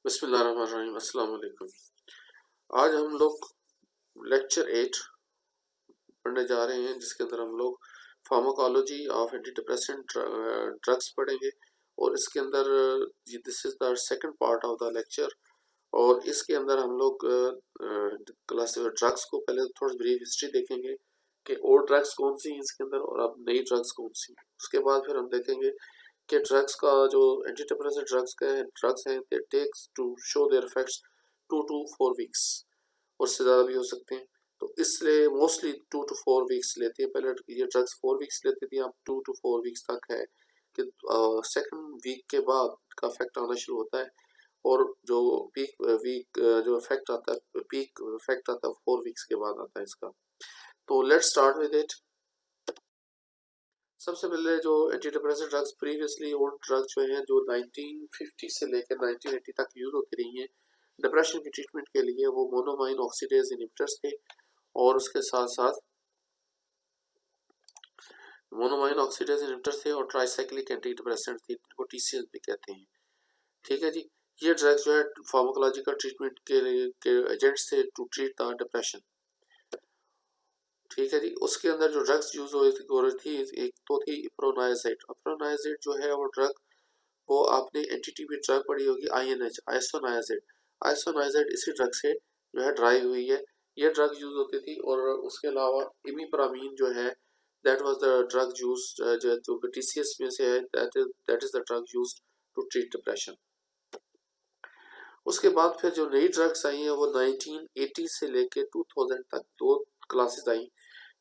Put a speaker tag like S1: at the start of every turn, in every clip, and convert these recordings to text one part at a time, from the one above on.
S1: बिस्मिल्लाहिर्रहमानिर्रहीम। अस्सलाम वालेकुम। आज हम लोग लेक्चर 8 पढ़ने जा रहे हैं, जिसके अंदर हम लोग pharmacology of anti depressant drugs पढ़ेंगे। और इसके अंदर this is the second part of the lecture. और इसके अंदर हम लोग क्लास ड्रग्स को पहले थोड़ी ब्रीफ हिस्ट्री देखेंगे कि ओल्ड ड्रग्स कौन सी हैं इसके अंदर और अब नई ड्रग्स कौन सी हैं। उसके बाद फिर हम देखेंगे कि ड्रग्स का जो एंटी डिप्रेसेंट ड्रग्स हैं they takes to show their effects 2 to 4 weeks, और उससे ज़्यादा भी हो सकते हैं। तो इसलिए मोस्टली 2 to 4 वीक्स लेती है। पहले ये ड्रग्स 4 वीक्स लेती थी, अब 2 to 4 वीक्स तक है कि सेकंड वीक के बाद का इफेक्ट आना शुरू होता है। और जो पीक वीक जो इफेक्ट आता है, पीक इफेक्ट आता है 4 वीक्स के बाद आता है इसका। तो लेट्स स्टार्ट विद इट। सबसे पहले जो anti depressant drugs previously old drugs जो हैं, जो 1950 से लेकर 1980 तक यूज होती रही हैं डिप्रेशन की ट्रीटमेंट के लिए, वो मोनोमाइन ऑक्सीडेज इनहिबिटर्स थे। और उसके साथ साथ मोनोमाइन ऑक्सीडेज इनहिबिटर्स थे और ट्राइसाइक्लिक एंटी डिप्रेसेंट थे, जिनको टीसीएस भी कहते हैं। ठीक है जी। ये ड्रग्स जो है फार्माकोलॉजिकल ट्रीटमेंट के एजेंट्स थे टू ट्रीट द डिप्रेशन। ठीक है जी। उसके अंदर जो ड्रग्स यूज हो रही थी, एक तो थी इप्रोनाइजेट। इप्रोनाइजेट जो है वो ड्रग, वो आपने एंटीटीबी ड्रग पढ़ी होगी, आईएनएच, आइसोनाइजेट। आइसोनाइजेट इसी ड्रग से जो है ड्राइव हुई है। ये ड्रग यूज होती थी। और उसके अलावा इमिप्रामीन जो है, that was the drug use, जो टीसीएस में से है, that is the drug used to treat depression. उसके बाद फिर जो नई ड्रग्स आई हैं वो 1980 से लेके 2000 तक दो क्लासेस आई,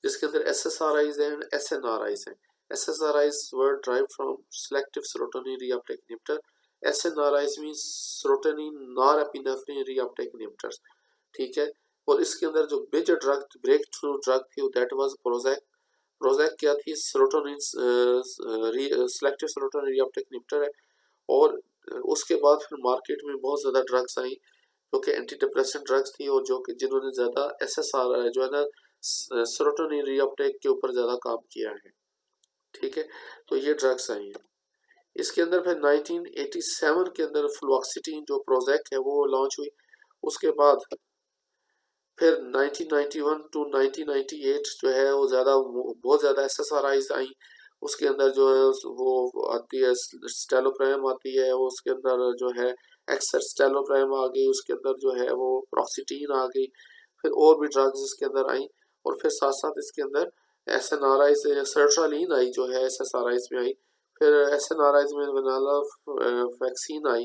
S1: जिसके अंदर SSRIs एंड SNRIs हैं। SSRIs were derived from selective serotonin reuptake inhibitor. SNRIs means serotonin norepinephrine reuptake inhibitors। ठीक है। और इसके अंदर जो major drug, breakthrough drug थी, दैट वाज प्रोजेक। प्रोजेक क्या थी? Serotonin, selective serotonin reuptake inhibitor है। और उसके बाद फिर मार्केट में बहुत ज़्यादा ड्रग्स आई जो कि एंटी डिप्रेसेंट ड्रग्स थी, और जो कि जिन्होंने ज़्यादा SSRI जो है ना, सेरोटोनिन रीअपटेक के ऊपर ज़्यादा काम किया है। ठीक है। तो ये ड्रग्स आई हैं। इसके अंदर फिर 1987 के अंदर फ्लुओक्सीटिन जो प्रोजेक है वो लॉन्च हुई। उसके बाद फिर 1991 टू 1998 जो है वो बहुत ज़्यादा SSRIs आई। उसके अंदर जो है वो आती है स्टेलोप्राम आती है, वो उसके अंदर जो है एक्सर स्टेलोप्राम आ गई, उसके अंदर जो है वो प्रॉक्सीटीन आ गई। फिर और भी ड्रग्स इसके अंदर आई। और फिर साथ साथ इसके अंदर SNRIs, सर्ट्रालीन आई जो है SSRIs में आई। फिर SNRIs में वेनाला वैक्सीन आई,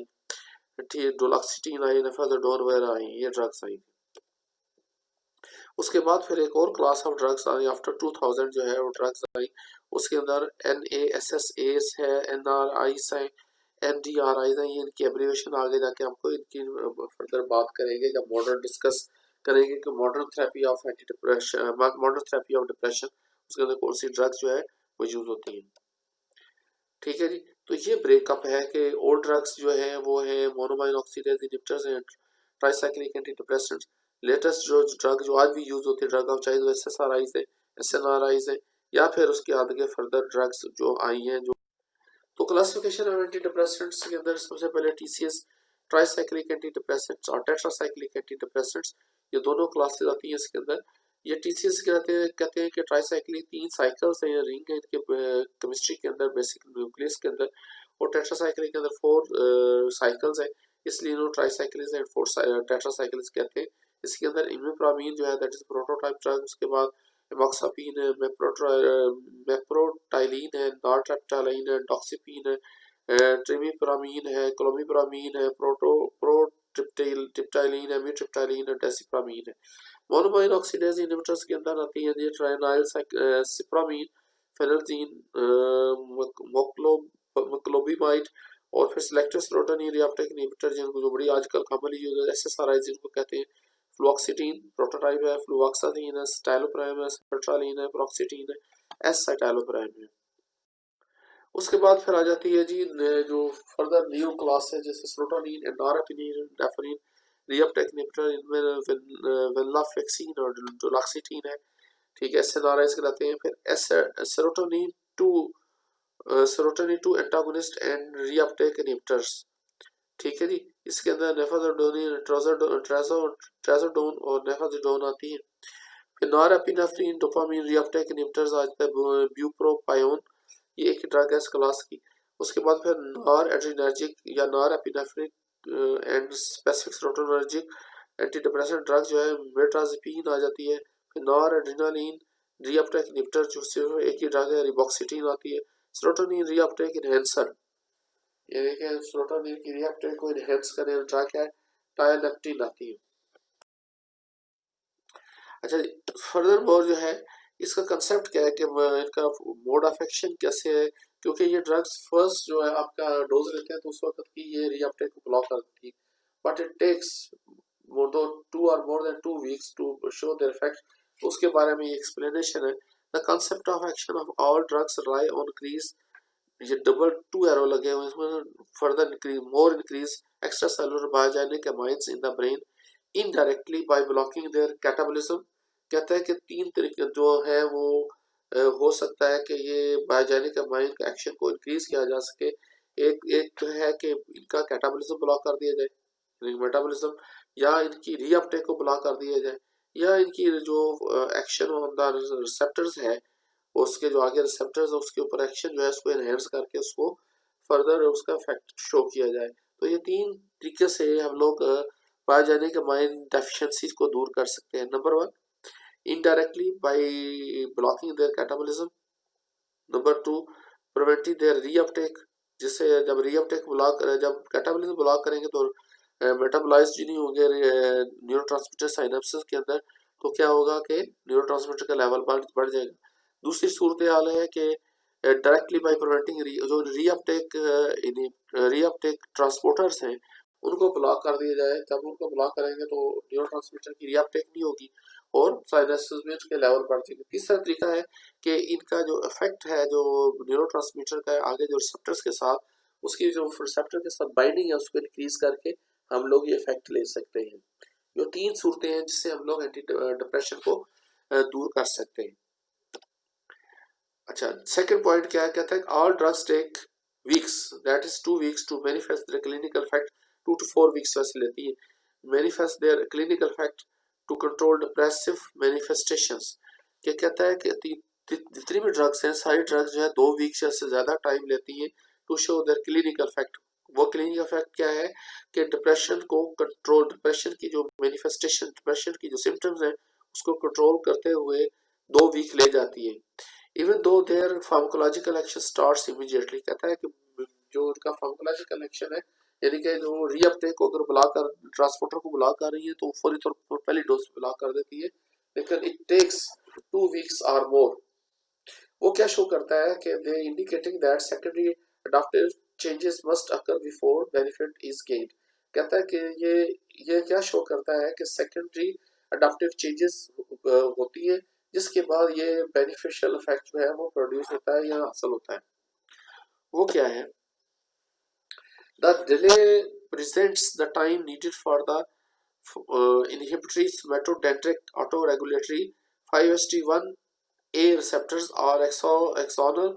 S1: डोलॉक्सीटीन आई, नेफाजोडोन वगैरह आई, ये ड्रग्स आई। उसके बाद फिर एक और class of drugs I after 2000 जो है वो ड्रग्स आई। उसके अंदर NASSAs है, NRIs है, NDRIs हैं। ये इनकी एब्रिविएशन आगे जाके हमको इनकी फर्दर बात करेंगे जब मॉडर्न डिस्कस करेंगे कि modern therapy of anti depression, modern therapy of depression, उसके अंदर कौन सी ड्रग्स जो है वो यूज होती हैं। ठीक है जी। तो ये ब्रेकअप है कि ओल्ड ड्रग्स जो है वो है monoamine oxidase inhibitors and tricyclic anti depressants. Latest जो ड्रग जो आज भी यूज होती है ड्रग ऑफ चाहे वो SSRIs है, SNRIs है, या फिर उसके आगे फर्दर ड्रग्स जो आई हैं। जो तो क्लासिफिकेशन ऑफ एंटी डिप्रेसेंट्स के अंदर सबसे पहले TCS, ट्राइसाइक्लिक एंटी डिप्रेसेंट्स, और टेट्रासाइक्लिक एंटी डिप्रेसेंट्स, ये दोनों क्लासेस आती हैं इसके अंदर। ये TCS कहते हैं कि ट्राइसाइक्लिक 3 साइकिल्स हैं, रिंग है इनके केमिस्ट्री के अंदर, बेसिक न्यूक्लियस के अंदर। और टेट्रासाइक्लिक के अंदर 4 साइकिल्स है, इसलिए इन्होंने ट्राइसाइक्लिस एंड 4 टेट्रासाइक्लिस कहते हैं। इसके अंदर इमिप्रामीन जो है दैट इज प्रोटोटाइप ड्रग। उसके बाद एमॉक्सापिन है, मेप्रोटाइलिन है, नॉरट्रेप्टालाइन है, डॉक्सीपिन है, ट्रिमिप्रामीन है, क्लोमिप्रामीन है, प्रोटोट्रिप्टाइलिन है, मीट्रिप्टाइलिन है, डेसिप्रामीन है। मोनोमाइन ऑक्सीडेज इनहिबिटर्स के अंदर आती है जी ट्राइनाइल सिप्रामीन, फेनल्जीन, मोक्लोबिमाइड, और फिर सेलेक्टिव सेरोटोनिन रीअपटेक इनहिबिटर जिनको जो बड़ी आजकल कॉमनली यूज है SSRI जिनको कहते हैं। फ्लुओक्सीटिन प्रोटोटाइप है, फ्लुओक्साथीन है, स्टाइलोप्राम है, सर्ट्रालीन है, प्रॉक्सीटीन है, एसाइटाइलोप्राम है। उसके बाद फिर आ जाती है जी जो फर्दर न्यू क्लास है, जैसे सेरोटोनिन, नॉरएपिनेफ्रिन रीअपटेक इनहिबिटर, इनमें वेनलाफेक्सिन और डोलॉक्सीटीन है। ठीक है। SNRIs कहलाते हैं। फिर serotonin 2 antagonist and reuptake inhibitors. ठीक है जी। इसके अंदर नेफाजोडोनिन, ट्राजोडोन और नेफाजोडोन आती है। फिर नॉरएपिनेफ्रिन डोपामिन रीअपटेक इनहिबिटर्स आ जाता है, ब्यूप्रोपायोन, ये एक ड्रग है इस क्लास की। उसके बाद फिर नॉर एड्रीनर्जिक या nor epinephrine and specific serotonergic anti depressant drug जो है मेट्राजिपीन आ जाती है। फिर नॉर एड्रीनालिन रीअपटेक इनहिबिटर जो सिर्फ एक ही ड्रग है, रिबॉक्सिटीन आती है। सेरोटोनिन रीअपटेक इनहेंसर, ये देखिए सेरोटोनिन की रीअपटेक को इनहेंस करने वाला ड्रग है, टायलेप्टिन आती है। अच्छा, फर्दर मोर जो है इसका कंसेप्ट क्या है कि इनका मोड ऑफ एक्शन कैसे है, क्योंकि ये ड्रग्स फर्स्ट जो है आपका डोज लेते हैं तो उस वक्त की ये रीअपटेक को ब्लॉक कर देती है, but it takes more than 2 weeks to show their effect. तो उसके बारे में ये एक्सप्लेनेशन है। The concept of action of all drugs rely on increase, ये डबल 2 एरो लगे हुए इसमें, further increase more increase extra cellular biogenic amines in the brain indirectly by blocking their catabolism. कहता है कि 3 तरीके जो है वो हो सकता है कि ये बायोजेनिक अमाइन का एक्शन को इंक्रीज किया जा सके। एक तो है कि इनका कैटाबॉलिज्म ब्लॉक कर दिया जाए, मेटाबॉलिज्म, या इनकी रीअपटेक को ब्लॉक कर दिया जाए, या इनकी जो एक्शन ऑन द रिसेप्टर्स है, उसके जो आगे रिसेप्टर्स है उसके ऊपर एक्शन जो है उसको एनहेंस करके उसको फर्दर उसका इफेक्ट शो किया जाए। तो ये 3 तरीके से हम लोग बायोजेनिक अमाइन डेफिशिएंसीज को दूर कर सकते हैं। Number 1, indirectly by blocking their catabolism. Number 2, preventing their reuptake, जिससे जब रीअपटेक ब्लॉक करें, जब कैटाबॉलिज्म ब्लॉक करेंगे तो मेटाबोलाइज ही नहीं होंगे न्यूरोट्रांसमीटर साइनेप्सिस के अंदर, तो क्या होगा कि न्यूरोट्रांसमीटर का लेवल बढ़ जाएगा। दूसरी सूरत हाल है कि डायरेक्टली बाय प्रिवेंटिंग जो रीअपटेक ट्रांसपोर्टर्स हैं उनको ब्लॉक कर दिया जाए। जब उनको ब्लॉक करेंगे तो न्यूरोट्रांसमीटर की रीअपटेक नहीं होगी और साइनेप्सिस में उसके लेवल बढ़ जाएंगे। तीसरा तरीका है कि इनका जो इफेक्ट है जो न्यूरोट्रांसमीटर का आगे जो रिसेप्टर्स के साथ, उसकी जो रिसेप्टर के साथ बाइंडिंग है उसको इंक्रीज करके हम लोग ये इफेक्ट ले सकते हैं। ये 3 सूरतें हैं जिससे हम लोग एंटी डिप्रेशन को दूर कर सकते हैं। अच्छा, सेकंड पॉइंट क्या है, कहता है all drugs take weeks, that is 2 weeks to manifest their clinical effect. 2 to 4 weeks वैसे लेती है manifest their clinical effect to control depressive manifestations. क्या कहता है कि जितनी भी ड्रग्स हैं सारी ड्रग्स जो है 2 वीक्स या से ज्यादा टाइम लेती हैं to show their clinical effect. वो क्लिनिकल इफेक्ट क्या है कि डिप्रेशन को कंट्रोल, डिप्रेशन की जो मैनिफेस्टेशन, डिप्रेशन की जो सिम्टम्स हैं उसको कंट्रोल करते हुए 2 वीक ले जाती है। Even though their pharmacological action starts immediately. कहता है कि जो उनका फार्माकोलॉजिकल एक्शन है, यानी कि जो रीअपटेक को अगर बुलाकर ट्रांसपोर्टर को बुला कर रही है तो फौरी तौर पर पहली डोज बुला कर देती है, लेकिन इट टेक्स 2 वीक्स और मोर। वो क्या शो करता है कि they indicating that secondary adaptive changes must occur before benefit is gained. कहता है कि ये क्या शो करता है कि सेकेंडरी अडॉप्टिव चेंजेस होती है जिसके बाद ये बेनिफिशियल इफेक्ट जो है वो प्रोड्यूस होता है या हासिल होता है। वो क्या है, the delay presents the time needed for the inhibitory somatodentric autoregulatory 5HT1A receptors or axonal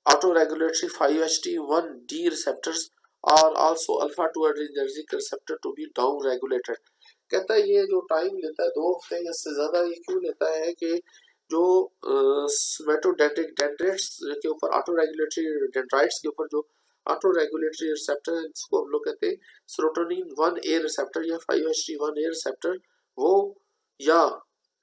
S1: autoregulatory 5HT1D receptors are also alpha-2 adrenergic receptor to be down regulated। कहता है ये जो टाइम लेता है 2 हफ्ते या इससे ज्यादा, ये क्यों लेता है कि जो सोमैटोडेंड्रिक डेंड्राइट्स के ऊपर, ऑटो रेगुलेटरी डेंड्राइट्स के ऊपर जो ऑटो रेगुलेटरी रिसेप्टर है जिसको हम लोग कहते हैं सेरोटोनिन 1A रिसेप्टर या 5HT1A रिसेप्टर, वो या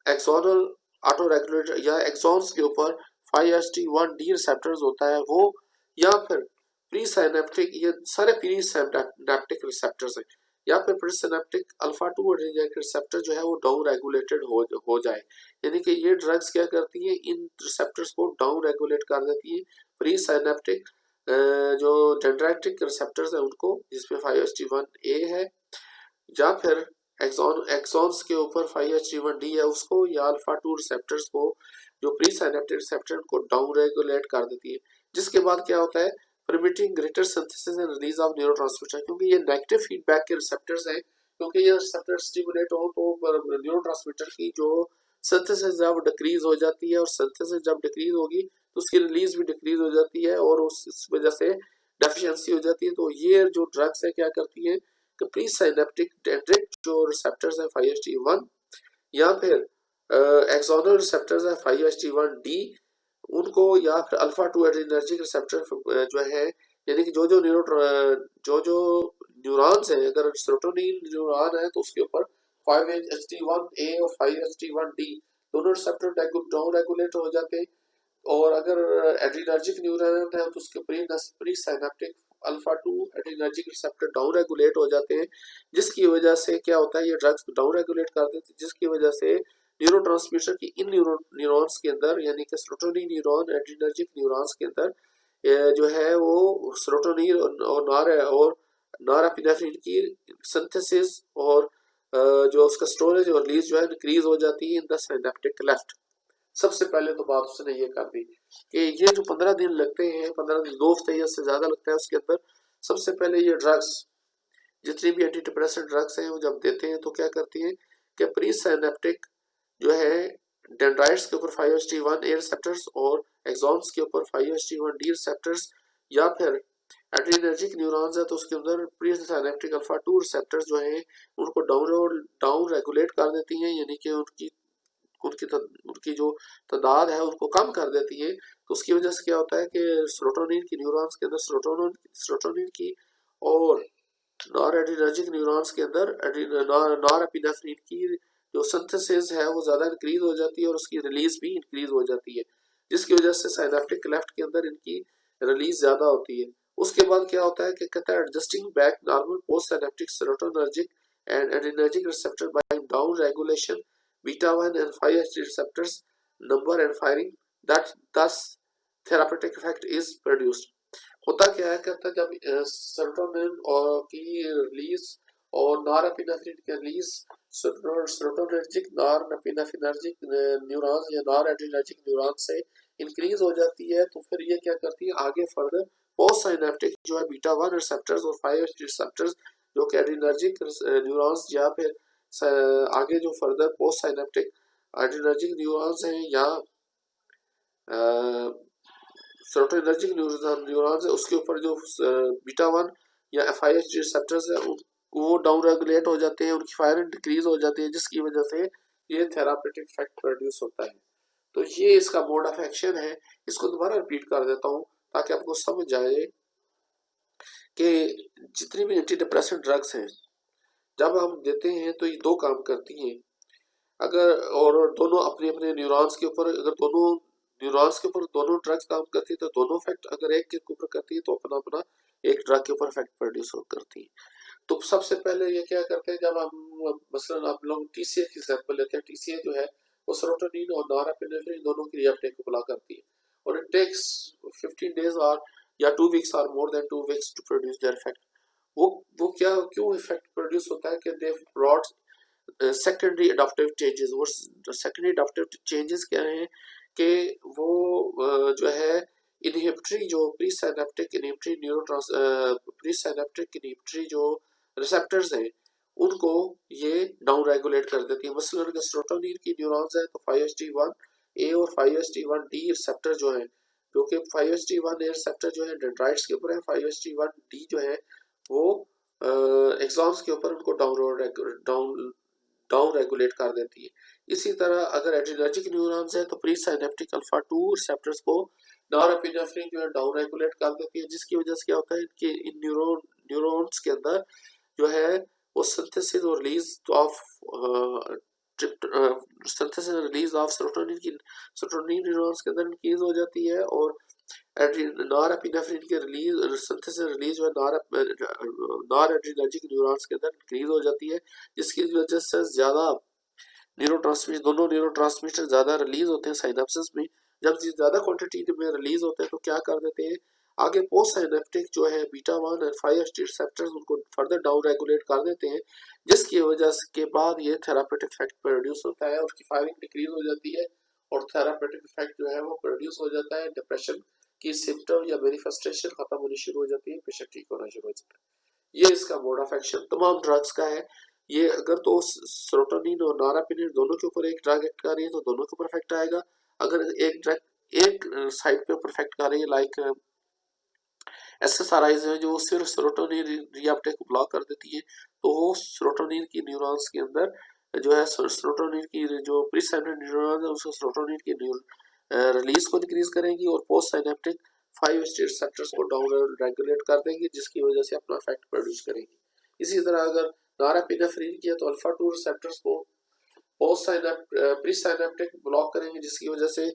S1: एक्सोनल ऑटो रेगुलेटर या एक्सॉन्स के ऊपर 5HT1D रिसेप्टर्स होता है वो, या फिर प्री साइनेप्टिक, ये सारे प्री साइनेप्टिक रिसेप्टर्स हैं, या फिर प्रीसिनेप्टिक अल्फा-2 adrenergic रिसेप्टर जो है वो डाउन रेगुलेटेड हो जाए। यानी कि ये ड्रग्स क्या करती है, इन रिसेप्टर्स को डाउन रेगुलेट कर देती है। प्री साइनेप्टिक जो डेंड्राइटिक रिसेप्टर्स है उनको, जिसमें 5HT1A है, या फिर एक्सॉन्स के ऊपर 5HT1D है उसको, या अल्फा-2 रिसेप्टर्स को जो प्री साइनेप्टिक रिसेप्टर को डाउन रेगुलेट कर देती है। जिसके बाद क्या होता है, permitting greater synthesis and release of neurotransmitter, क्योंकि ये नेगेटिव फीडबैक के रिसेप्टर्स हैं, क्योंकि ये रिसेप्टर स्टिमुलेट हो तो न्यूरोट्रांसमीटर की जो सिंथेसिस है वो डिक्रीज हो जाती है, और सिंथेसिस जब डिक्रीज होगी तो उसकी रिलीज भी डिक्रीज हो जाती है और उस वजह से डेफिशिएंसी हो जाती है। तो ये जो ड्रग्स है क्या करती है कि प्री साइनेप्टिक डेंड्रिट जो रिसेप्टर्स हैं 5HT1 या फिर एक्सोनल रिसेप्टर्स हैं 5HT1D उनको, या फिर अल्फा 2 एड्रीनर्जिक रिसेप्टर जो है, यानी कि जो जो न्यूरॉन्स हैं, अगर सेरोटोनिन न्यूरॉन है तो उसके ऊपर 5HT1A और 5HT1D दोनों रिसेप्टर डाउन रेगुलेट हो जाते हैं। और अगर एड्रीनर्जिक न्यूरॉन है तो उसके pre synaptic alpha 2 adrenergic receptor down regulate हो जाते हैं, जिसकी वजह से क्या होता है, ये ड्रग्स डाउन रेगुलेट कर देते हैं, जिसकी वजह से न्यूरोट्रांसमीटर की इन न्यूरॉन्स के अंदर, यानी कि सेरोटोनिन न्यूरॉन एड्रीनर्जिक न्यूरॉन्स के अंदर जो है वो सेरोटोनिन और नॉरएपिनेफ्रिन की सिंथेसिस और जो उसका स्टोरेज और रिलीज जो है इंक्रीज हो जाती है इन द सिनेप्टिक लेफ्ट। सबसे पहले तो बात उसने ये कर दी कि ये जो 15 दिन लगते हैं, 15 दिन 2 हफ्ते या से ज्यादा लगता है उसके अंदर, सबसे पहले ये ड्रग्स जितनी भी एंटी डिप्रेसेंट ड्रग्स हैं वो जब देते हैं तो क्या करती हैं कि प्री साइनेप्टिक जो है डेंड्राइट्स के ऊपर 5HT1A रिसेप्टर्स और एक्सॉन्स के ऊपर 5HT1D रिसेप्टर्स, या फिर एड्रीनर्जिक न्यूरॉन्स है तो उसके अंदर प्री साइनेप्टिक अल्फा 2 रिसेप्टर्स जो हैं उनको डाउन रेगुलेट कर देती हैं, यानी कि उनकी जो तादाद है उनको कम कर देती है। तो उसकी वजह से क्या होता है कि सेरोटोनिन की न्यूरॉन्स के अंदर सेरोटोनिन की और नॉरएड्रीनर्जिक न्यूरॉन्स के अंदर नॉरएपिनेफ्रिन की जो सिंथेसिस है वो ज्यादा इंक्रीज हो जाती है और उसकी रिलीज भी इंक्रीज हो जाती है, जिसकी वजह से साइनेप्टिक लेफ्ट के अंदर इनकी रिलीज ज्यादा होती है। उसके बाद क्या होता है कि कहता है adjusting back normal post synaptic serotonergic and adrenergic receptor by down regulation beta 1 and 5HT receptors number and firing, that thus therapeutic effect is produced। होता क्या है, कहता है जब सेरोटोनिन और की रिलीज और नॉरएपिनेफ्रिन की रिलीज सेरोटोनर्जिक नॉरएपिनेफ्रिनर्जिक न्यूरॉन्स या नॉरएड्रीनर्जिक न्यूरॉन्स से इंक्रीज हो जाती है, तो फिर ये क्या करती है आगे फर्दर पोस्ट साइनेप्टिक जो है बीटा 1 रिसेप्टर्स और 5HT रिसेप्टर्स जो कि एड्रीनर्जिक न्यूरॉन्स या फिर आगे जो further post synaptic adrenergic neurons हैं या सेरोटोनिनर्जिक न्यूरॉन्स है उसके ऊपर जो बीटा 1 या FIH रिसेप्टर्स है वो डाउन रेगुलेट हो जाते हैं, उनकी फायरिंग डिक्रीज हो जाती है, जिसकी वजह से ये थेरापेटिक इफेक्ट प्रोड्यूस होता है। तो ये इसका मोड ऑफ एक्शन है। इसको दोबारा रिपीट कर देता हूँ ताकि आपको समझ आए कि जितनी भी एंटी डिप्रेसेंट ड्रग्स हैं जब हम देते हैं तो ये दो काम करती हैं, अगर और दोनों अपने अपने न्यूरॉन्स के ऊपर, अगर दोनों न्यूरॉन्स के ऊपर दोनों ड्रग्स काम करती है तो दोनों इफेक्ट अगर एक के ऊपर करती है तो अपना अपना एक ड्रग के ऊपर इफेक्ट प्रोड्यूस करती है। तो सबसे पहले ये क्या करते हैं, जब हम मसलन आप लोग TCA की एग्जांपल लेते हैं, TCA जो है वो सेरोटोनिन और नॉरएपिनेफ्रिन दोनों की रिएप्टेक को बुला करती है और इट टेक्स 15 डेज और या 2 वीक्स और more than 2 weeks to produce their effect. वो क्या क्यों इफेक्ट प्रोड्यूस होता है कि they brought secondary adaptive changes. वो सेकेंडरी अडॉप्टिव चेंजेस क्या हैं कि वो जो है इनहिबिटरी जो प्री साइनेप्टिक इनहिबिटरी जो रिसेप्टर्स हैं उनको ये डाउन रेगुलेट कर देती है। मसलन अगर सेरोटोनिन की न्यूरॉन्स है तो 5HT1A और 5HT1D रिसेप्टर जो है, जो कि 5HT1A रिसेप्टर जो है डेंड्राइट्स के ऊपर है, 5HT1D जो है वो एक्सॉन्स के ऊपर उनको डाउन रेगुलेट कर देती है। इसी तरह अगर एड्रीनर्जिक न्यूरॉन्स है तो प्री साइनेप्टिक अल्फा 2 रिसेप्टर्स को नॉरएपिनेफ्रिन जो है डाउन रेगुलेट कर देती है, जिसकी वजह से क्या होता है कि इन न्यूरॉन्स के अंदर जो है वो सिंथेसिस और रिलीज ऑफ सेरोटोनिन न्यूरॉन्स के अंदर इंक्रीज हो जाती है और नॉरएपिनेफ्रिन के रिलीज जो है नॉरएड्रीनर्जिक न्यूरॉन्स के अंदर इंक्रीज हो जाती है, जिसकी वजह से ज्यादा दोनों न्यूरोट्रांसमीटर ज्यादा रिलीज होते हैं साइनेप्सिस में। जब ज्यादा क्वांटिटी में रिलीज होते हैं तो क्या कर देते हैं आगे पोस्ट साइनेप्टिक जो है बीटा 1 और 5HT रिसेप्टर्स उनको फर्दर डाउन रेगुलेट कर देते हैं, जिसकी वजह के बाद ये थेरापेटिक इफेक्ट प्रोड्यूस होता है और उसकी फायरिंग डिक्रीज हो जाती है और थेरापेटिक इफेक्ट जो है वो प्रोड्यूस हो जाता है। डिप्रेशन की सिम्टम या मैनिफेस्टेशन खत्म होनी शुरू हो जाती है, पेशेंट ठीक होना शुरू हो जाता है। ये इसका मोड ऑफ एक्शन तमाम ड्रग्स का है। ये अगर तो सेरोटोनिन और नॉरएपिनेफ्रिन दोनों के ऊपर एक ड्रग एक्ट कर रही है तो दोनों के ऊपर इफेक्ट आएगा। अगर एक ड्रग एक साइड पे ऊपर इफेक्ट कर रही है लाइक SSRIs हैं जो सिर्फ सेरोटोनिन रीअपटेक को ब्लॉक कर देती है, तो वो सेरोटोनिन की न्यूरॉन्स के अंदर जो है सेरोटोनिन की जो प्री साइनेप्टिक न्यूरॉन्स है उसको सेरोटोनिन की रिलीज को इंक्रीज करेंगी और पोस्ट साइनेप्टिक 5 स्टेट रिसेप्टर्स को डाउन रेगुलेट कर देंगी, जिसकी वजह से अपना इफेक्ट प्रोड्यूस करेंगी। इसी तरह अगर नॉरएपिनेफ्रिन की है तो अल्फा 2 रिसेप्टर्स को पोस्ट प्री साइनेप्टिक ब्लॉक करेंगे, जिसकी वजह से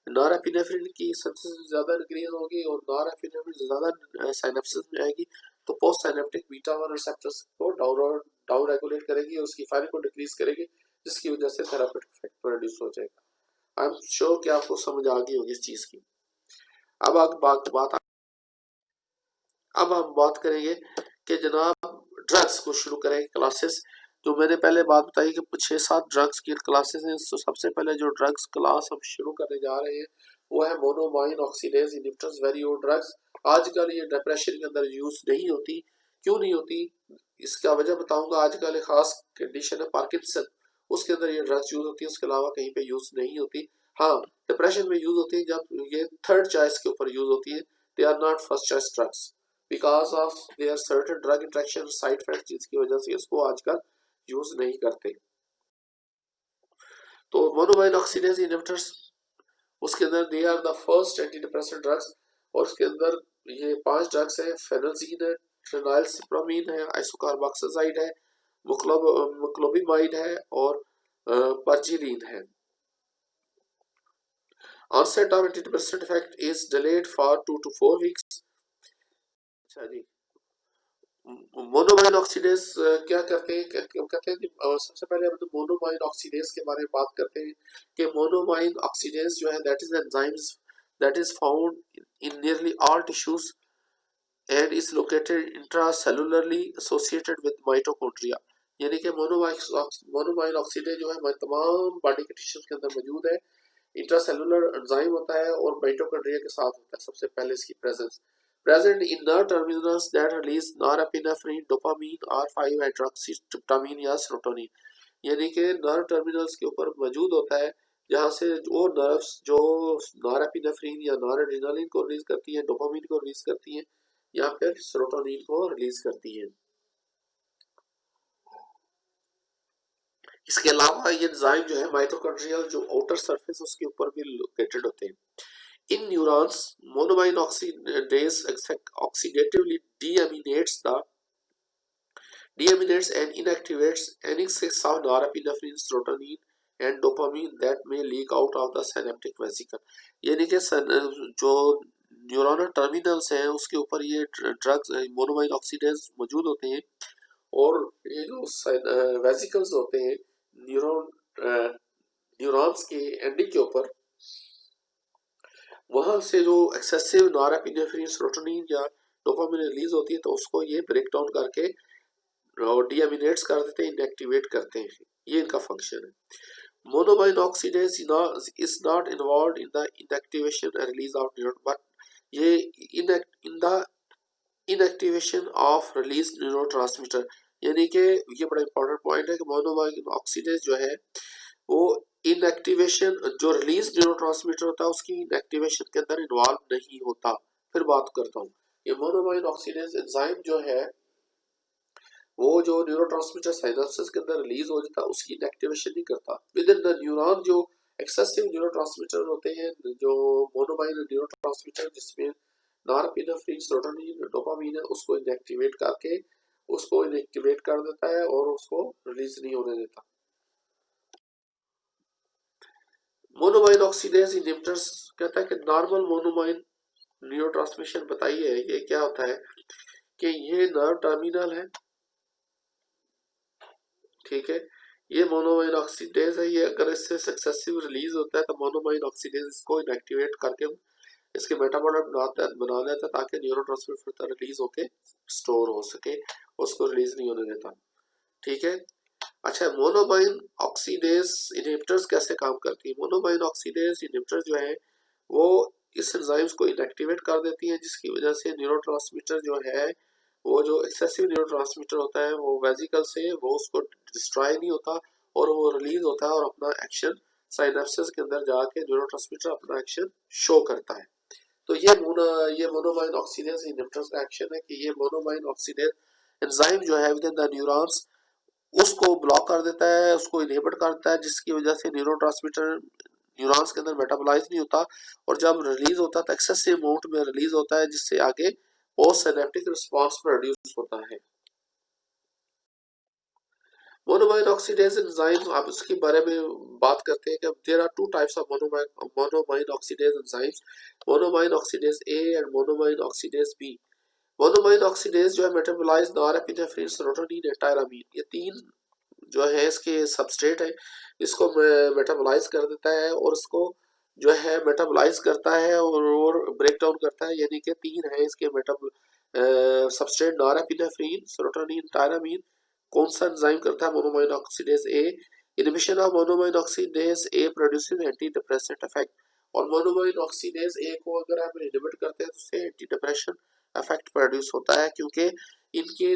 S1: नॉरएपिनेफ्रिन की सिंथेसिस ज्यादा इंक्रीज होगी और नॉरएपिनेफ्रिन ज्यादा साइनेप्सिस में आएगी, तो पोस्ट साइनेप्टिक बीटा 1 रिसेप्टर्स को डाउन रेगुलेट करेगी और उसकी फायरिंग को डिक्रीज करेगी, जिसकी वजह से थेरापेटिक इफेक्ट प्रोड्यूस हो जाएगा। आई एम श्योर कि आपको समझ आ गई होगी इस चीज की। अब हम बात करेंगे कि जनाब ड्रग्स को शुरू करेंगे क्लासेस। तो मैंने पहले बात बताई कि 6-7 ड्रग्स की क्लासेस हैं। तो सबसे पहले जो ड्रग्स क्लास हम शुरू करने जा रहे हैं वो है monoamine oxidase inhibitors, very old drugs. आजकल ये डिप्रेशन के अंदर यूज नहीं होती। क्यों नहीं होती, इसका वजह बताऊंगा। आजकल एक खास कंडीशन है पार्किंसन, उसके अंदर ये ड्रग्स यूज होती है, उसके अलावा कहीं पे यूज नहीं होती। हाँ, डिप्रेशन में यूज होती है जब ये थर्ड चॉइस के ऊपर यूज होती है। They are not first choice drugs because of their certain drug interaction side effect, जिसकी वजह से इसको आजकल यूज नहीं करते। तो मोनोमाइन ऑक्सीडेज इनहिबिटर्स, उसके अंदर they are the first anti depressant drugs, और उसके अंदर ये 5 ड्रग्स है। फेनोल्जीन है, ट्रेनाइलसिप्रामीन है, आइसोकार्बोक्साइड है, मुक्लोबिमाइड है और परजिलीन है। Onset of antidepressant effect is delayed for 2 to 4 weeks। अच्छा जी, मोनोमाइन ऑक्सीडेज क्या करते हैं, कहते हैं सबसे पहले हम तो मोनोमाइन ऑक्सीडेज के बारे में बात करते हैं कि मोनोमाइन ऑक्सीडेज जो है that is enzymes that is found in nearly all tissues and is located intracellularly associated with mitochondria. यानी कि मोनोमाइन ऑक्सीडेज जो है तमाम बॉडी के टिश्यूज के अंदर मौजूद है। इंट्रासेलुलर एंजाइम होता है और माइटोकॉन्ड्रिया के साथ होता है सबसे पहले इसकी presence. Present in nerve terminals that release norepinephrine, dopamine or 5-hydroxytryptamine या serotonin। यानी कि नर्व टर्मिनल्स के ऊपर मौजूद होता है जहाँ से वो नर्व्स जो नॉरएपिनेफ्रिन या नॉरएड्रेनालिन को रिलीज करती है, डोपामिन को रिलीज करती है या फिर सेरोटोनिन को रिलीज करती है। इसके अलावा ये एंजाइम जो है माइटोकॉन्ड्रियल जो आउटर सरफेस उसके ऊपर भी लोकेटेड होते हैं। In neurons, monoamine oxidase oxidatively deaminates and inactivates any excess of norepinephrine, serotonin, and dopamine that may leak out of the synaptic vesicle। यानी कि जो न्यूरोनल टर्मिनल्स हैं उसके ऊपर ये ड्रग्स मोनोमाइन ऑक्सीडेज मौजूद होते हैं, और ये जो वेसिकल्स होते हैं न्यूरॉन्स के एंडिंग के ऊपर, वहां से जो एक्सेसिव नॉरएपिनेफ्रिन, सेरोटोनिन या डोपामिन रिलीज होती है तो उसको ये ब्रेक डाउन करके डीएमिनेट्स कर देते हैं, इनएक्टिवेट करते हैं। ये इनका फंक्शन है। Monoamine oxidase is not involved in the inactivation and release of neuron, but ये in the inactivation of release neurotransmitter. यानी कि ये बड़ा इंपॉर्टेंट पॉइंट है कि मोनोमाइन ऑक्सीडेज जो है वो इनएक्टिवेशन जो रिलीज न्यूरोट्रांसमीटर होता है उसकी इनएक्टिवेशन के अंदर इन्वॉल्व नहीं होता। फिर बात करता हूँ, ये मोनोमाइन ऑक्सीडेज एंजाइम जो है वो जो न्यूरोट्रांसमीटर साइनेप्सिस के अंदर रिलीज हो जाता है उसकी इनएक्टिवेशन नहीं करता। विद इन द न्यूरॉन जो एक्सेसिव न्यूरोट्रांसमीटर होते हैं, जो मोनोमाइन न्यूरोट्रांसमीटर जिसमें नॉरएपिनेफ्रिन, सेरोटोनिन, डोपामिन है, उसको इनएक्टिवेट करके उसको इनएक्टिवेट कर देता है और उसको रिलीज नहीं होने देता। मोनोमाइन ऑक्सीडेज इनहिबिटर्स कहता है कि नॉर्मल मोनोमाइन न्यूरोट्रांसमिशन बताइए ये क्या होता है कि ये नर्व टर्मिनल है, ठीक है, ये मोनोमाइन ऑक्सीडेज है। ये अगर इससे सक्सेसिव रिलीज होता है तो मोनोमाइन ऑक्सीडेज इसको इनएक्टिवेट करके इसके मेटाबोलाइट बना देता है ताकि न्यूरोट्रांसमीटर रिलीज होके स्टोर हो सके, उसको रिलीज नहीं होने देता, ठीक है। अच्छा, मोनोमाइन ऑक्सीडेज इनहिबिटर्स कैसे काम करती है? मोनोमाइन ऑक्सीडेज इनहिबिटर्स जो है वो इस एंजाइम्स को इनएक्टिवेट कर देती है, जिसकी वजह से न्यूरोट्रांसमीटर जो है वो जो एक्सेसिव न्यूरोट्रांसमीटर होता है वो वेसिकल से वो उसको डिस्ट्रॉय नहीं होता और वो रिलीज होता है और अपना एक्शन साइनेप्सिस के अंदर जाके न्यूरोट्रांसमीटर अपना एक्शन शो करता है। तो ये मोनोमाइन ऑक्सीडेज इनहिबिटर्स का एक्शन है कि ये मोनोमाइन ऑक्सीडेज एंजाइम जो है विद इन द न्यूरॉन्स उसको ब्लॉक कर देता है, उसको इनहिबिट करता है, जिसकी वजह से न्यूरोट्रांसमीटर न्यूरॉन्स के अंदर मेटाबोलाइज नहीं होता और जब रिलीज होता है तो एक्सेसिव अमाउंट में रिलीज होता है, जिससे आगे पोस्ट सिनेप्टिक रिस्पांस प्रोड्यूस होता है। मोनोमाइन ऑक्सीडेज एंजाइम, आप उसके बारे में बात करते हैं कि there are two types of monoamine oxidase enzymes, monoamine oxidase A and monoamine oxidase B. Monoamine oxidase जो है मेटाबोलाइज नॉरएपिनेफ्रिन, सेरोटोनिन, टायरामीन, ये तीन जो है इसके सबस्ट्रेट है, इसको मेटाबोलाइज कर देता है और इसको जो है मेटाबोलाइज करता है और ब्रेक डाउन करता है, यानी कि तीन है इसके मेटाबोल सबस्ट्रेट, नॉरएपिनेफ्रिन, सेरोटोनिन, टायरामीन। कौन सा एंजाइम करता है monoamine oxidase A? Inhibition of monoamine oxidase A produces anti depressant effect, और मोनोमाइन ऑक्सीडेज ए को अगर हम इनहिबिट करते हैं तो उससे एंटी डिप्रेशन इफेक्ट प्रोड्यूस होता है, क्योंकि इनके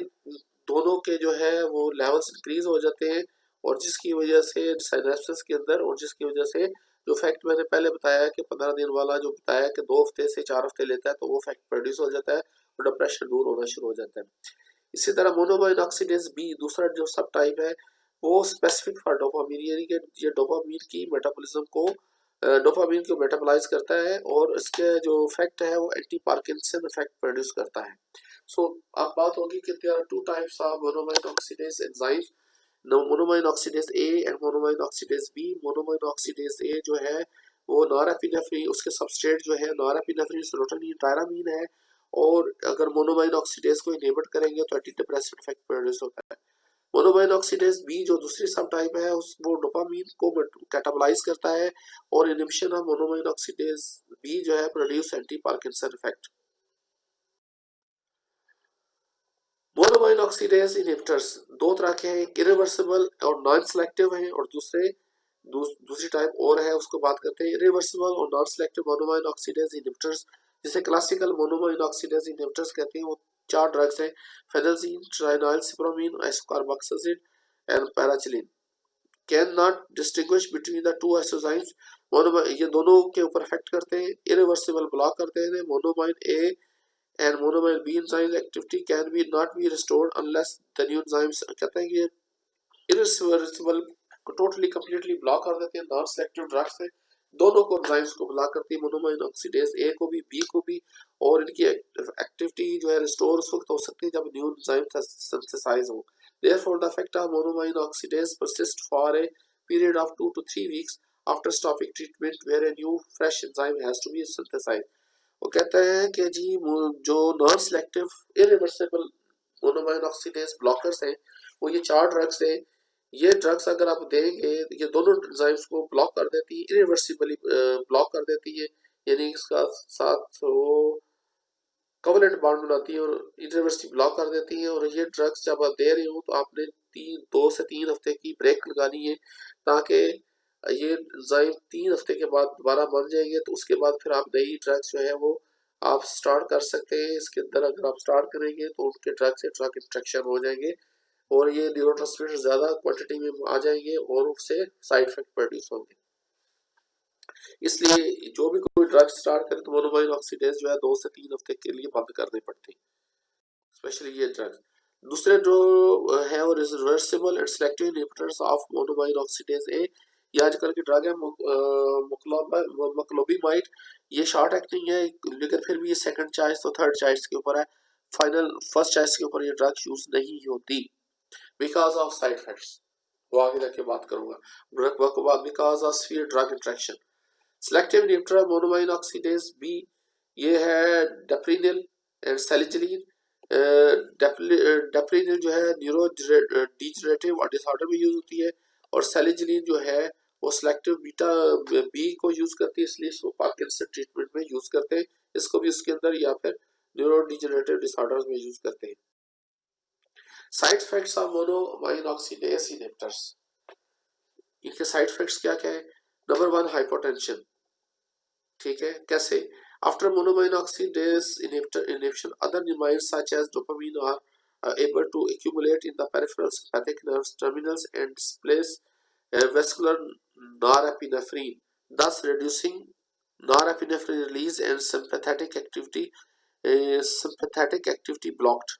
S1: दोनों के जो है वो लेवल्स इंक्रीज हो जाते हैं और जिसकी वजह से साइनेप्सिस के अंदर, और जिसकी वजह से जो फैक्ट मैंने पहले बताया कि 15 दिन वाला जो बताया कि 2 हफ्ते से 4 हफ्ते लेता है तो वो फैक्ट प्रोड्यूस हो जाता है और डिप्रेशन दूर होना शुरू हो जाता है। इसी तरह मोनोमाइन ऑक्सीडेज बी दूसरा जो सब टाइप है वो स्पेसिफिक फॉर डोपामीन, यानी कि ये डोपामीन की मेटाबॉलिज्म को डोपामीन को मेटाबोलाइज करता है और इसके जो इफेक्ट है वो एंटी पार्किंसन इफेक्ट प्रोड्यूस करता है। सो अब बात होगी कि there are two types of monoamine oxidase enzymes, monoamine oxidase A and monoamine oxidase B. Monoamine oxidase A जो है वो नॉरएपिनेफ्रिन, उसके सबस्ट्रेट जो है नॉरएपिनेफ्रिन, सेरोटोनिन, टायरामीन है, और अगर मोनोमाइन ऑक्सीडेज को इनहिबिट करेंगे तो एंटी डिप्रेसेंट इफेक्ट प्रोड्यूस होता है। मोनोमाइन ऑक्सीडेज बी जो दूसरी सब टाइप है उस वो डोपामीन को कैटाबलाइज करता है और inhibition of monoamine oxidase B जो है produce anti Parkinson effect. Monoamine oxidase inhibitors दो तरह के हैं, एक इरिवर्सिबल और नॉन सेलेक्टिव है, और दूसरी टाइप और है उसको बात करते हैं। इरिवर्सिबल और non selective monoamine oxidase inhibitors, जिसे क्लासिकल मोनोमाइन ऑक्सीडेज इनहिबिटर्स कहते हैं, वो 4 ड्रग्स हैं, phenelzine, tranylcypromine, isocarboxazid and pargyline. Can not distinguish between the two enzymes, ये दोनों के ऊपर इफेक्ट करते हैं। इरिवर्सिबल ब्लॉक करते हैं, monoamine A and monomer B enzyme activity can be not be restored unless the new enzymes, कहते हैं ये irreversible को टोटली कम्प्लीटली ब्लॉक कर देते हैं। नॉन सेलेक्टिव ड्रग्स है, दोनों को एंजाइम्स को ब्लॉक करती है, मोनोमाइन ऑक्सीडेज ए को भी बी को भी, और इनकी एक्टिविटी जो है रिस्टोर उस वक्त हो सकती है जब न्यू एंजाइम सिंथेसाइज हो। Therefore the effect of monoamine oxidase persist for a period of 2 to 3 weeks after stopping treatment where a new fresh enzyme has to be synthesised. वो कहते हैं कि जी जो non selective irreversible monoamine oxidase blockers हैं वो ये 4 drugs हैं। ये ड्रग्स अगर आप देंगे ये दोनों एंजाइम्स को ब्लॉक कर देती है, इरिवर्सिबली ब्लॉक कर देती है, यानी इसका साथ वो कोवेलेंट बॉन्ड बनाती है और इरिवर्सिबली ब्लॉक कर देती है। और ये ड्रग्स जब आप दे रहे हो तो आपने 2 से 3 हफ्ते की ब्रेक लगानी है, ताकि ये एंजाइम 3 हफ्ते के बाद दोबारा बन जाएंगे, तो उसके बाद फिर आप नई ड्रग्स जो है वो आप स्टार्ट कर सकते हैं। इसके अंदर अगर आप स्टार्ट करेंगे तो उनके ड्रग से ड्रग इंट्रैक्शन हो जाएंगे और ये न्यूरोट्रांसमीटर ज्यादा क्वांटिटी में आ जाएंगे और उससे साइड इफेक्ट प्रोड्यूस होंगे। इसलिए जो भी कोई ड्रग स्टार्ट करे तो मोनोमाइन ऑक्सीडेज जो है 2 से 3 हफ्ते के लिए बंद करने पड़ते हैं, स्पेशली ये ड्रग। दूसरे जो है वो reversible and selective inhibitors of monoamine oxidase A, ये आजकल की ड्रग है मक्लोबिमाइड। ये शॉर्ट एक्टिंग है लेकिन फिर भी ये सेकंड चॉइस तो थर्ड चॉइस के ऊपर है, फाइनल फर्स्ट चॉइस के ऊपर ये ड्रग यूज नहीं होती बिकॉज ऑफ साइड इफेक्ट्स। वो आगे जाके बात करूंगा। Because of severe drug interaction. Selective inhibitor of monoamine oxidase B, ये है डेप्रिनिल एंड सैलिजिलिन। डेप्रिनिल जो है न्यूरो डिजनरेटिव डिसऑर्डर में यूज होती है और सैलिजिलिन जो है वो सिलेक्टिव बीटा बी को यूज करती है, इसलिए इसको पार्किंसन ट्रीटमेंट में यूज करते हैं। इसको भी उसके अंदर या फिर न्यूरो डिजनरेटिव डिसऑर्डर्स में यूज करते हैं। Side effects of monoamine oxidase inhibitors, इनके साइड इफेक्ट्स क्या क्या है? Number 1 hypotension. ठीक है, कैसे? After monoamine oxidase inhibition other amines such as dopamine are able to accumulate in the peripheral sympathetic nerve terminals and displace vascular norepinephrine, thus reducing norepinephrine release and sympathetic activity blocked.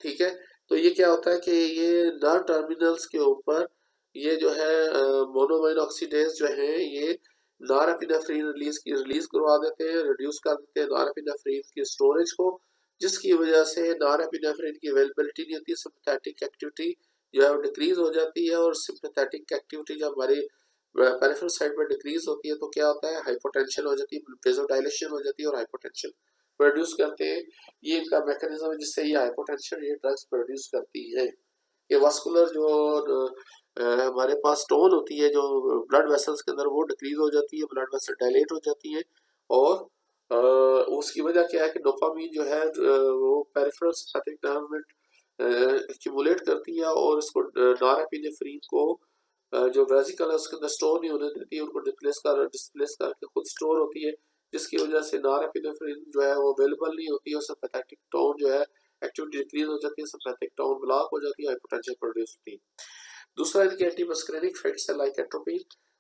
S1: ठीक है, तो ये क्या होता है कि ये nerve terminals के ऊपर ये जो है मोनोमाइन ऑक्सीडेज जो है ये नॉरएपिनेफ्रिन रिलीज करवा देते हैं, रिड्यूस कर देते हैं नॉरएपिनेफ्रिन की स्टोरेज को, जिसकी वजह से नॉरएपिनेफ्रिन की अवेलेबिलिटी नहीं होती, सिंपैथेटिक एक्टिविटी जो है वो डिक्रीज हो जाती है। और सिंपैथेटिक एक्टिविटी जब हमारी पेरिफेरल साइड में डिक्रीज होती है तो क्या होता है, हाइपोटेंशन हो जाती है, वेसोडाइलेशन हो जाती है और हाइपोटेंशन प्रोड्यूस करते हैं। ये इनका मैकेनिज्म है जिससे ये हाइपोटेंशन ये ड्रग्स प्रोड्यूस करती है। ये वास्कुलर जो हमारे पास स्टोन होती है जो ब्लड वेसल्स के अंदर वो डिक्रीज हो जाती है, ब्लड वेसल डायलेट हो जाती है। और उसकी वजह क्या है कि डोपामीन जो है वो पेरिफेरल सिंपैथिक नर्व में एक्यूमुलेट करती है और इसको नॉरएपिनेफ्रिन को जो वेसिकल है उसके अंदर स्टोर नहीं होने देती है, उनको डिस्प्लेस करके खुद स्टोर होती है, जिसकी वजह से नॉरएपिनेफ्रिन जो है वो अवेलेबल नहीं होती है और सिंपैथेटिक टोन जो है एक्टिविटी डिक्रीज हो जाती है, सिंपैथिक टोन ब्लॉक हो जाती है, हाइपोटेंशन प्रोड्यूस होती है। दूसरा इनके एंटीमस्क्रेनिक इफेक्ट्स है लाइक एट्रोपी,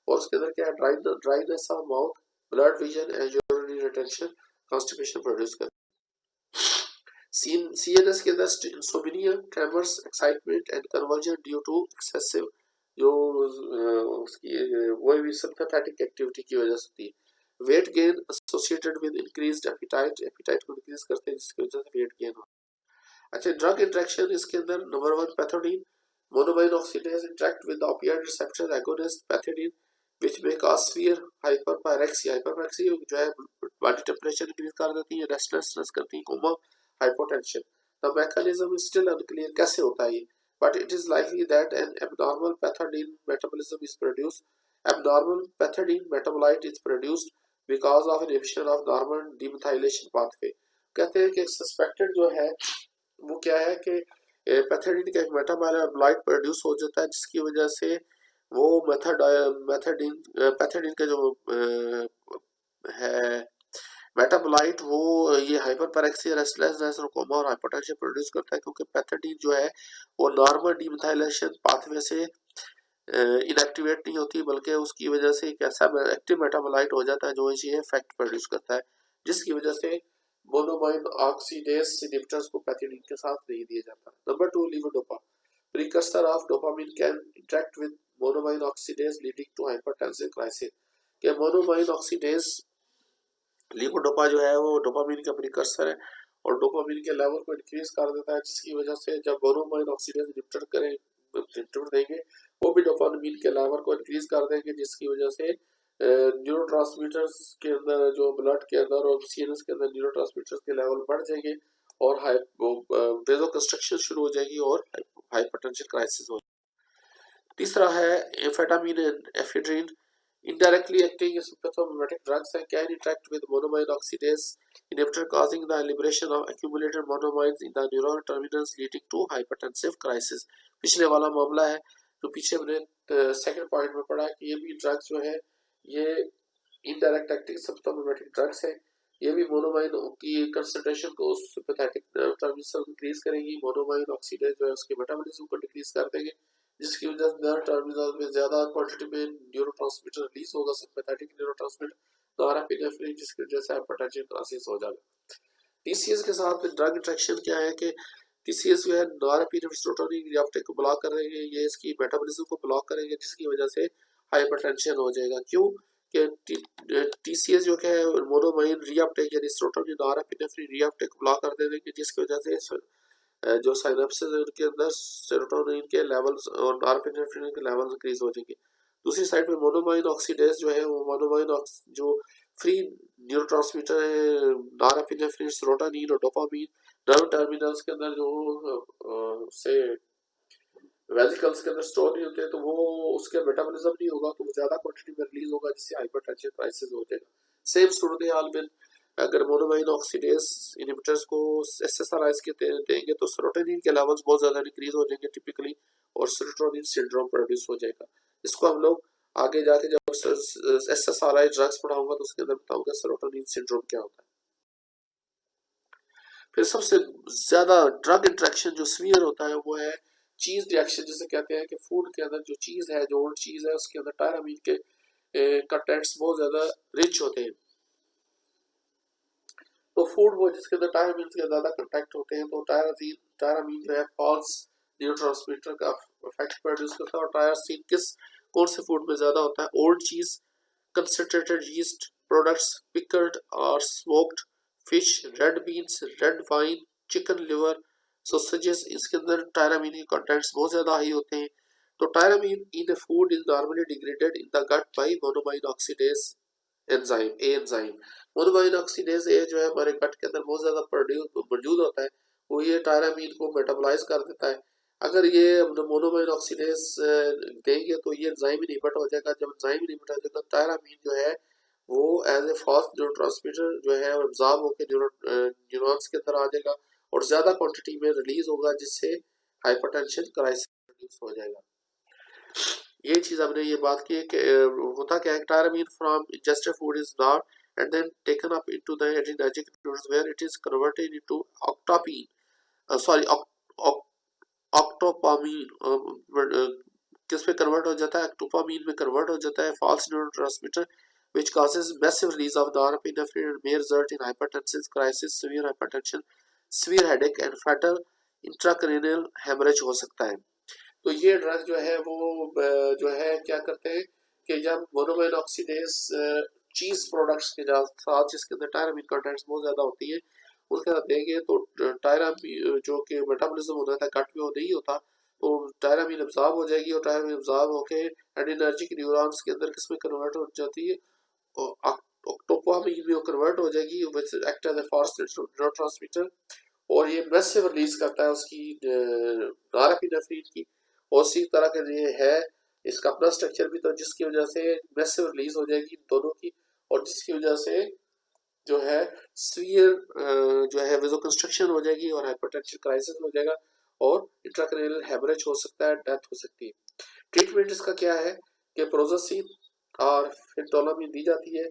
S1: और उसके अंदर क्या है, dryness of mouth, blurred vision and urinary retention, constipation produce करती है। CNS के अंदर insomnia, tremors, excitement and convulsion due to excessive जो उसकी वो भी सिंपैथेटिक एक्टिविटी की वजह से होती है। Weight gain associated with increased appetite, appetite को इंक्रीज करते हैं जिसकी वजह से वेट गेन होता है। अच्छा, ड्रग इंटरेक्शन इसके अंदर number 1 pethidine, monoamine oxidase interact with opioid receptor agonist pethidine which may cause severe hyperpyrexia, hyperpyrexia जो है बॉडी टेंपरेचर इंक्रीज कर देती है, रेस्टलेसनेस करती है, coma, hypotension. The mechanism is still unclear कैसे होता है ये, but it is likely that an abnormal pethidine metabolism is produced. Abnormal pethidine metabolite is produced because of inhibition of normal demethylation pathway. कहते हैं कि suspected जो है वो क्या है कि पैथेडीन का एक मेटाबोलाइट प्रोड्यूस हो जाता है जिसकी वजह से वो पैथेडीन का जो है मेटाबोलाइट वो ये हाइपरपैरेक्सिया, रेस्टलेसनेस और कोमा और हाइपोटेंशन प्रोड्यूस करता है, क्योंकि पैथेडीन जो है वो नॉर्मल डीमेथाइलेशन पाथवे से इनएक्टिवेट नहीं होती, बल्कि उसकी वजह से एक ऐसा एक्टिव मेटाबोलाइट हो जाता है जो ये इफेक्ट प्रोड्यूस करता है, जिसकी वजह से मोनोमाइन ऑक्सीडेज इनहिबिटर्स को पैथेडीन के साथ नहीं दिया जाता। Number 2 levodopa, precursor of dopamine can interact with monoamine oxidase leading to hypertensive crisis. के मोनोमाइन ऑक्सीडेज लीवोडोपा जो है वो डोपामिन का प्रीकर्सर है और डोपामिन के लेवल को इंक्रीज कर देता है, जिसकी वजह से जब मोनोमाइन ऑक्सीडेज इनहिबिटर देंगे वो भी डोपामिन के लेवल को इंक्रीज कर देंगे, जिसकी वजह से न्यूरोट्रांसमीटर्स के अंदर जो ब्लड के अंदर और सीएनएस के अंदर न्यूरोट्रांसमीटर्स के लेवल बढ़ जाएंगे और वेसोकंस्ट्रक्शन शुरू हो जाएगी और हाइपरटेंशन क्राइसिस हो जाएगी। तीसरा है amphetamine and ephedrine, indirectly acting as sympathomimetic drugs and can interact with monoamine oxidase inhibitor, causing the liberation of accumulated monoamines in the neural terminals leading to hypertensive crisis। पिछले वाला मामला है जो पीछे हमने सेकंड पॉइंट में पढ़ा कि ये भी ड्रग्स जो है ये इनडायरेक्ट एक्टिंग सिम्पथोमिमेटिक ड्रग्स है, ये भी मोनोमाइन की कंसंट्रेशन को सिंपैथेटिक टर्मिनल्स इंक्रीज करेंगी, मोनोमाइन ऑक्सीडेज जो है उसके मेटाबॉलिज्म को डिक्रीज कर देंगे, जिसकी वजह से नर्व टर्मिनल में ज्यादा क्वांटिटी में न्यूरोट्रांसमीटर रिलीज होगा, सिंपैथेटिक न्यूरोट्रांसमीटर नॉरएपिनेफ्रिन, जिसकी वजह से हाइपरटेंशन क्राइसिस हो जाएगा। टीसीएस के साथ ड्रग इंटरेक्शन क्या है कि टीसीएस जो है नॉरएपिनेफ्रिन सेरोटोनिन रिसेप्टर को ब्लॉक करेंगे, ये इसकी मेटाबॉलिज्म को ब्लॉक करेंगे, जिसकी वजह से हाइपरटेंशन हो जाएगा। क्यों कि टीसीएस जो है मोनोमाइन रीअपटेक यानी सेरोटोनिन नॉरएपिनेफ्रिन रीअपटेक को ब्लॉक कर देंगे, जिसकी वजह से जो साइनेप्सेस है उनके अंदर सेरोटोनिन के लेवल्स और नॉरएपिनेफ्रिन के लेवल्स इंक्रीज हो जाएंगे। दूसरी साइड पे मोनोमाइन ऑक्सीडेज जो है वो मोनोमाइन जो फ्री न्यूरोट्रांसमीटर है नॉरएपिनेफ्रिन, सेरोटोनिन और डोपामिन नर्व टर्मिनल्स के अंदर जो से वेसिकल्स के अंदर स्टोर नहीं होते, तो वो उसके मेटाबॉलिज्म नहीं होगा, तो वो ज्यादा क्वांटिटी में रिलीज होगा, जिससे हाइपरटेंशन क्राइसिस हो जाएगा। सेम सूरत हाल में अगर मोनोमाइन ऑक्सीडेज इनहिबिटर्स को एसएसआरआईज के देंगे तो सेरोटोनिन के लेवल्स बहुत ज्यादा इंक्रीज हो जाएंगे टिपिकली, और सेरोटोनिन सिंड्रोम प्रोड्यूस हो जाएगा। इसको हम लोग आगे जाके जब एसएसआरआई ड्रग्स पढ़ाऊंगा तो उसके अंदर बताऊंगा सेरोटोनिन सिंड्रोम क्या होता है। फिर सबसे ज्यादा ड्रग इंटरेक्शन जो सीवियर होता है वो है चीज रिएक्शन, जिसे कहते हैं कि फूड के अंदर जो चीज है, जो ओल्ड चीज है उसके अंदर टायरामीन के कंटेंट्स बहुत ज़्यादा रिच होते हैं। तो फूड वो जिसके अंदर टायरामीन के ज़्यादा कंटेक्ट होते हैं, तो टायरामीन जो है फॉल्स न्यूरोट्रांसमीटर का इफेक्ट प्रोड्यूस करता है। और टायरासीन कौन से फूड में ज़्यादा होता है? ओल्ड चीज़, कंसनट्रेटेड यीस्ट प्रोडक्ट्स, पिकल्ड और smoked fish, red beans, red wine, chicken liver, sausages, इसके अंदर टायरामीन के कंटेंट्स बहुत ज़्यादा हाई होते हैं। तो tyramine in a food is normally degraded in the gut by monoamine oxidase enzyme, a enzyme. Monoamine oxidase A जो है हमारे गट के अंदर बहुत ज़्यादा मौजूद होता है, वो ये टायरामीन को मेटाबोलाइज कर देता है। अगर ये मोनोमाइन ऑक्सीडेज देंगे तो ये एंजाइम इनहिबिट हो जाएगा। जब एंजाइम इनहिबिट हो जाएगा, टायरामीन जो है वो एज ए फास्ट न्यूरोट्रांसमीटर जो है एब्जॉर्ब होकर न्यूरॉन्स के अंदर आ जाएगा और ज़्यादा क्वांटिटी में रिलीज होगा, जिससे हाइपरटेंशन क्राइसिस रिड्यूस हो जाएगा। ये चीज़ हमने ये बात की है कि होता क्या है, tyramine from ingested food is not and then taken up into the adrenergic neurons where it is converted into octapine, octopamine, किस पे कन्वर्ट हो जाता है? एक्टोपामीन में कन्वर्ट हो जाता है, false neurotransmitter which causes massive release of norepinephrine and may result in hypertension crisis, severe hypertension, severe headache and fatal intracranial hemorrhage हो सकता है। तो ये ड्रग जो है वो जो है क्या करते हैं कि जब मोनोमाइन ऑक्सीडेज चीज प्रोडक्ट्स के साथ जिसके अंदर टायरामीन कंटेंट्स बहुत ज़्यादा होती है उसके साथ देंगे तो टायरामीन जो कि मेटाबॉलिज्म होता था गट में वो नहीं होता, तो टायरामीन अब्जॉर्ब हो जाएगी और टायरामीन अब्जॉर्ब होके एड्रेनर्जिक न्यूरॉन्स के अंदर किसमें कन्वर्ट हो जाती है, ऑक्टोपामीन में कन्वर्ट हो जाएगी, act as a fast neurotransmitter और ये मैसिव रिलीज करता है उसकी नॉरएपिनेफ्रिन की। और इसी तरह के ये है इसका अपना स्ट्रक्चर भी, तो जिसकी वजह से मैसिव रिलीज हो जाएगी दोनों की और जिसकी वजह से जो है सीवियर जो है वेजो कंस्ट्रक्शन हो जाएगी और हाइपरटेंशन क्राइसिस हो जाएगा और इंट्राक्रैनियल हेमरेज हो सकता है, डेथ हो सकती है। ट्रीटमेंट इसका क्या है कि प्रोजेसिन और फेंटोलामीन दी जाती है।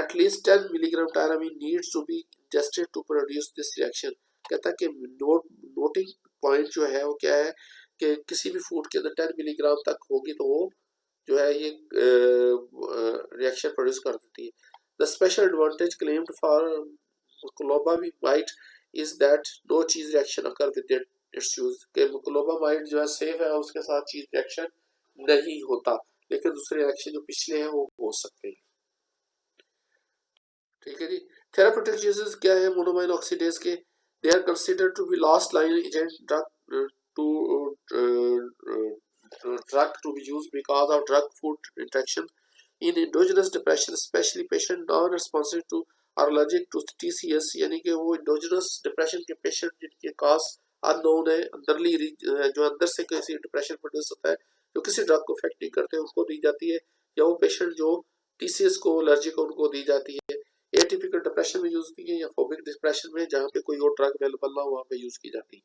S1: At least 10 milligram tyramine needs to be ingested to produce this reaction. कहता है कि नोटिंग पॉइंट जो है वो क्या है कि किसी भी फूड के अंदर 10 मिलीग्राम तक होगी तो वो जो है ये रिएक्शन प्रोड्यूस कर देती है। The special advantage claimed for moclobemide is that no cheese reaction occur with its use, के मुकोलोबामाइड जो है सेफ है, उसके साथ चीज रिएक्शन नहीं होता, लेकिन दूसरे रिएक्शन जो पिछले हैं वो हो सकते हैं। ठीक है जी। थेराप्यूटिक यूजेस क्या है मोनोमाइन ऑक्सीडेज के? They are considered to be last line agent drug to be used because of drug food interaction in endogenous depression, especially patient non-responsive to or allergic to TCS, यानी कि वो endogenous depression के patient जिनके काज unknown है, अंदरली जो अंदर से किसी डिप्रेशन प्रोड्यूस होता है जो किसी ड्रग को इफेक्ट नहीं करते उनको दी जाती है, या वो पेशेंट जो TCS को एलर्जिक उनको दी जाती है। एटिपिकल डिप्रेशन में यूज होती है या फोबिक डिप्रेशन में जहाँ पे कोई और ड्रग अवेलेबल ना हो वहाँ पे यूज की जाती है।